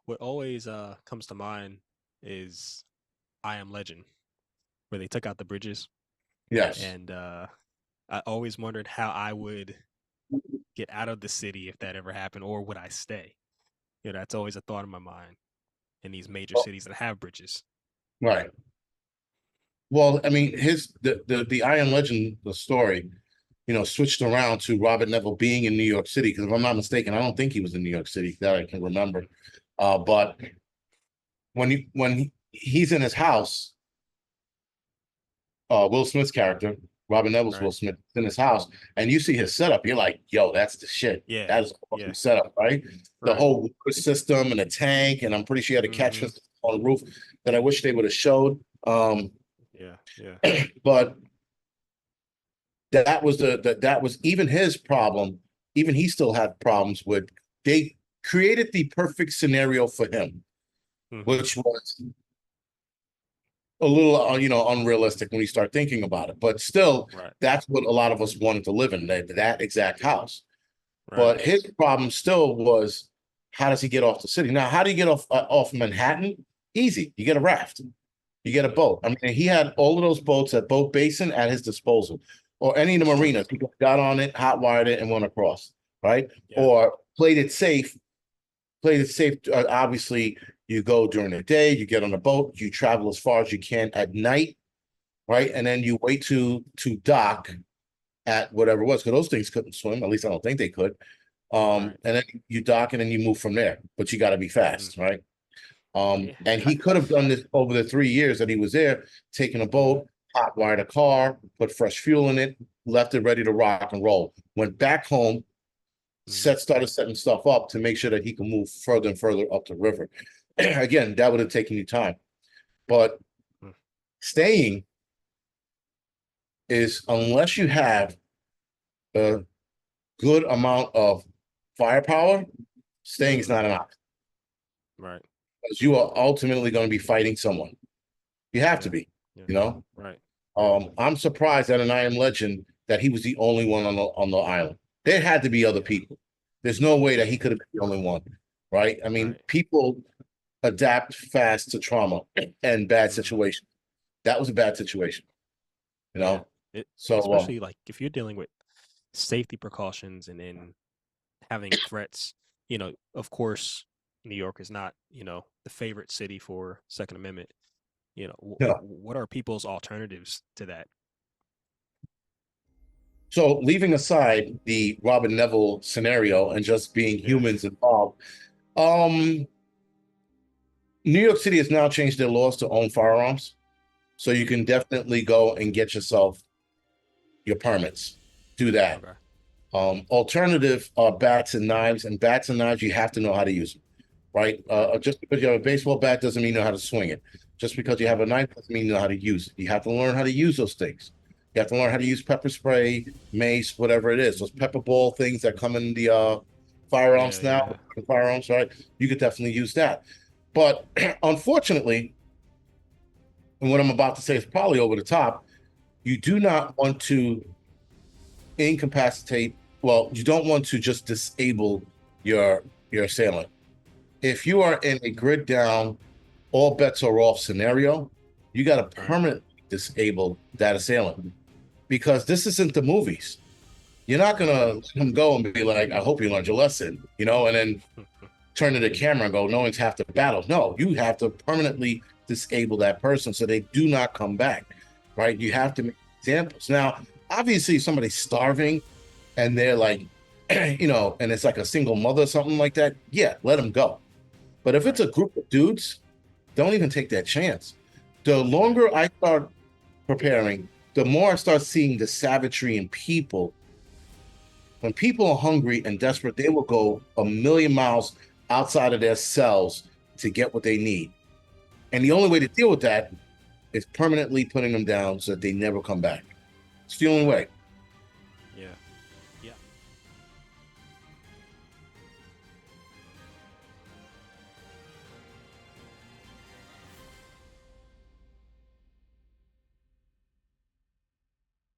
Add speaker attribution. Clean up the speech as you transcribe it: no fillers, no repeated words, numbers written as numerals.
Speaker 1: What always comes to mind is I Am Legend, where they took out the bridges,
Speaker 2: Yes.
Speaker 1: and I always wondered how I would get out of the city if that ever happened, or would I stay? That's always a thought in my mind in these major
Speaker 2: Well,
Speaker 1: cities that have bridges.
Speaker 2: right. Well, I mean, the I Am Legend, the story, switched around to Robert Neville being in New York City. Because if I'm not mistaken, I don't think he was in New York City that I can remember. But he's in his house, Will Smith's character, Robert Neville's
Speaker 1: Right?
Speaker 2: Will Smith, is in his house, and you see his setup, you're like, yo, that's the shit.
Speaker 1: Yeah,
Speaker 2: That is
Speaker 1: yeah,
Speaker 2: awesome setup, right? The
Speaker 1: right.
Speaker 2: whole water system and the tank, and I'm pretty sure he had a catch
Speaker 1: Mm-hmm.
Speaker 2: system on the roof that I wish they would have showed.
Speaker 1: Yeah, yeah.
Speaker 2: But that was even his problem. Even he still had problems with. They created the perfect scenario for him,
Speaker 1: Mm-hmm.
Speaker 2: which was a little unrealistic when you start thinking about it. But still,
Speaker 1: Right,
Speaker 2: that's what a lot of us wanted to live in, that exact house.
Speaker 1: right.
Speaker 2: But his problem still was, how does he get off the city? Now, how do you get off Manhattan? Easy. You get a raft. You get a
Speaker 1: Yeah,
Speaker 2: boat. I mean, he had all of those boats at Boat Basin at his disposal, or any of the
Speaker 1: that's true.
Speaker 2: marinas. People got on it, hot wired it, and went across, right?
Speaker 1: Yeah.
Speaker 2: Or played it safe. Played it safe. Obviously, you go during the day, you get on a boat, you travel as far as you can at night, right? And then you wait to dock at whatever it was, because those things couldn't swim. At least I don't think they could.
Speaker 1: Right.
Speaker 2: And then you dock and then you move from there, but you got to be
Speaker 1: Mm-hmm.
Speaker 2: fast, right?
Speaker 1: Yeah.
Speaker 2: And he could have done this over the 3 years that he was there, taken a
Speaker 1: Mm-hmm.
Speaker 2: boat, hot wired a car, put fresh fuel in it, left it ready to rock and roll. Went back home,
Speaker 1: Mm-hmm.
Speaker 2: started setting stuff up to make sure that he could move further and further up the river. Again, that would have taken you time. But staying is, unless you have a good amount of firepower, staying is
Speaker 1: Mm-hmm.
Speaker 2: not an option,
Speaker 1: Right.
Speaker 2: because you are ultimately going to be fighting someone. You have to
Speaker 1: Yeah.
Speaker 2: be,
Speaker 1: Yeah.
Speaker 2: you know.
Speaker 1: Right. Right.
Speaker 2: I'm surprised that in I Am Legend that he was the only one on the island. There had to be other
Speaker 1: Yeah.
Speaker 2: people. There's no way that he
Speaker 1: Yeah.
Speaker 2: could have been the only one, right? I mean,
Speaker 1: Right.
Speaker 2: people adapt fast to trauma and bad
Speaker 1: Mm-hmm.
Speaker 2: situations. That was a bad situation, you
Speaker 1: Yeah.
Speaker 2: know.
Speaker 1: It
Speaker 2: So
Speaker 1: especially like if you're dealing with safety precautions and then having threats, of course, New York is not, the favorite city for Second Amendment.
Speaker 2: yeah.
Speaker 1: What are people's alternatives to that?
Speaker 2: So leaving aside the Robin Neville scenario and just being
Speaker 1: Yeah.
Speaker 2: humans involved, um, New York City has now changed their laws to own firearms. So you
Speaker 1: Mm,
Speaker 2: can definitely go and get yourself your permits. Do that.
Speaker 1: okay.
Speaker 2: Alternative are bats and knives. And bats and knives, you have to know how to use them, right?
Speaker 1: Right.
Speaker 2: Just because you have a baseball bat doesn't mean you know how to swing it. Just because you have a
Speaker 1: Mm-hmm.
Speaker 2: knife doesn't mean you know how to use it. You have to learn how to use those things. You have to learn how to use pepper spray, mace, whatever it is. Those pepper ball things that come in the
Speaker 1: Yeah.
Speaker 2: firearms now,
Speaker 1: Yeah.
Speaker 2: firearms, right? You could definitely use that. But unfortunately, and what I'm about to say is probably over the top, you do not want to incapacitate. Well, you don't want to just disable your assailant. If you are in a grid down, all bets are off scenario, you got to
Speaker 1: Right.
Speaker 2: permanently disable that assailant, because this isn't the movies. You're not gonna let him go and be like, "I hope you learned your lesson," and then turn to the camera and go, "No one's half the battle." No, you have to permanently disable that person so they do not come back. Right? You
Speaker 1: Yeah.
Speaker 2: have to make examples. Now, obviously, if somebody's starving and they're like, and it's like a single mother or something like that, yeah, let them go. But if it's
Speaker 1: Right.
Speaker 2: a group of dudes, don't even take that chance. The
Speaker 1: Yeah.
Speaker 2: longer I start preparing, the more I start seeing the savagery in people. When people are hungry and desperate, they will go a million miles outside of their cells to get what they need. And the only way to deal with that is permanently putting them down so that they never come back. It's the only
Speaker 1: Right.
Speaker 2: way.
Speaker 1: Yeah.